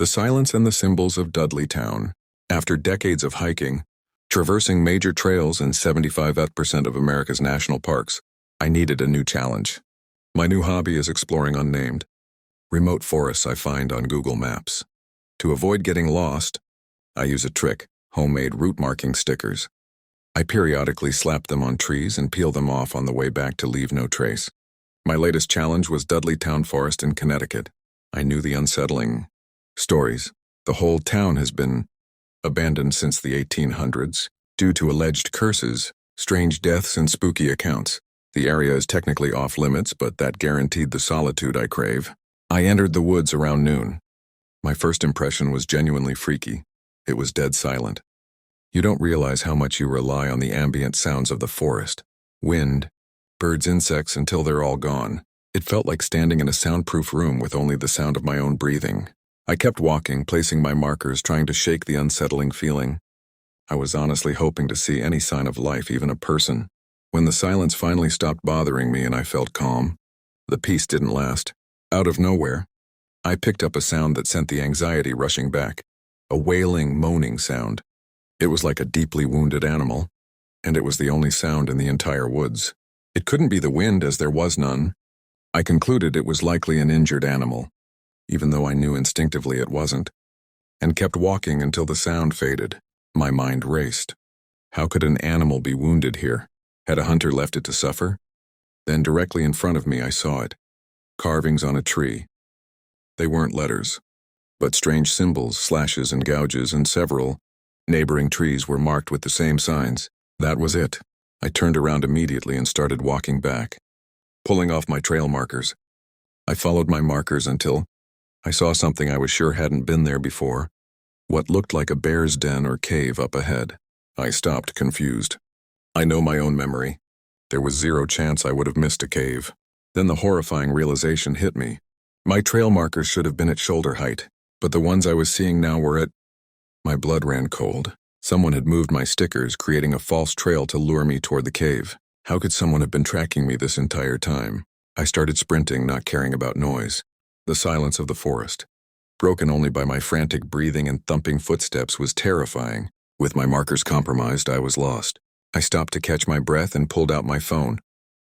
The silence and the symbols of Dudley Town. After decades of hiking, traversing major trails in 75% of America's national parks, I needed a new challenge. My new hobby is exploring unnamed, remote forests I find on Google Maps. To avoid getting lost, I use a trick: homemade route marking stickers. I periodically slap them on trees and peel them off on the way back to leave no trace. My latest challenge was Dudley Town Forest in Connecticut. I knew the unsettling stories. The whole town has been abandoned since the 1800s due to alleged curses, strange deaths, and spooky accounts. The area is technically off limits, but that guaranteed the solitude I crave. I entered the woods around noon. My first impression was genuinely freaky. It was dead silent. You don't realize how much you rely on the ambient sounds of the forest. Wind, birds, insects, until they're all gone. It felt like standing in a soundproof room with only the sound of my own breathing. I kept walking, placing my markers, trying to shake the unsettling feeling. I was honestly hoping to see any sign of life, even a person. When the silence finally stopped bothering me and I felt calm, the peace didn't last. Out of nowhere, I picked up a sound that sent the anxiety rushing back. A wailing, moaning sound. It was like a deeply wounded animal, and it was the only sound in the entire woods. It couldn't be the wind, as there was none. I concluded it was likely an injured animal, even though I knew instinctively it wasn't, and kept walking until the sound faded. My mind raced. How could an animal be wounded here? Had a hunter left it to suffer? Then directly in front of me I saw it. Carvings on a tree. They weren't letters, but strange symbols, slashes and gouges, and several neighboring trees were marked with the same signs. That was it. I turned around immediately and started walking back, pulling off my trail markers. I followed my markers until I saw something I was sure hadn't been there before. What looked like a bear's den or cave up ahead. I stopped, confused. I know my own memory. There was zero chance I would have missed a cave. Then the horrifying realization hit me. My trail markers should have been at shoulder height, but the ones I was seeing now were at... My blood ran cold. Someone had moved my stickers, creating a false trail to lure me toward the cave. How could someone have been tracking me this entire time? I started sprinting, not caring about noise. The silence of the forest, broken only by my frantic breathing and thumping footsteps, was terrifying. With my markers compromised, I was lost. I stopped to catch my breath and pulled out my phone.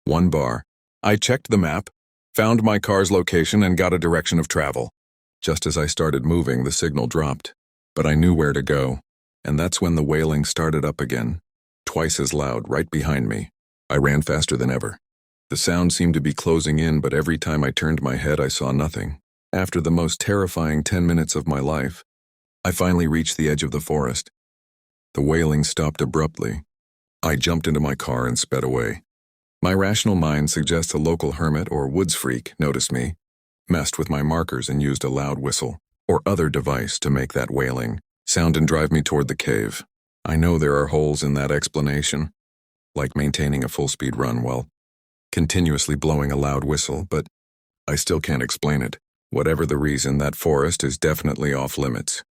One bar. I checked the map, found my car's location, and got a direction of travel. Just as I started moving, the signal dropped. But I knew where to go, and that's when the wailing started up again, twice as loud, right behind me. I ran faster than ever. The sound seemed to be closing in, but every time I turned my head, I saw nothing. After the most terrifying 10 minutes of my life, I finally reached the edge of the forest. The wailing stopped abruptly. I jumped into my car and sped away. My rational mind suggests a local hermit or woods freak noticed me, messed with my markers, and used a loud whistle or other device to make that wailing sound and drive me toward the cave. I know there are holes in that explanation, like maintaining a full-speed run while continuously blowing a loud whistle, but I still can't explain it. Whatever the reason, that forest is definitely off limits.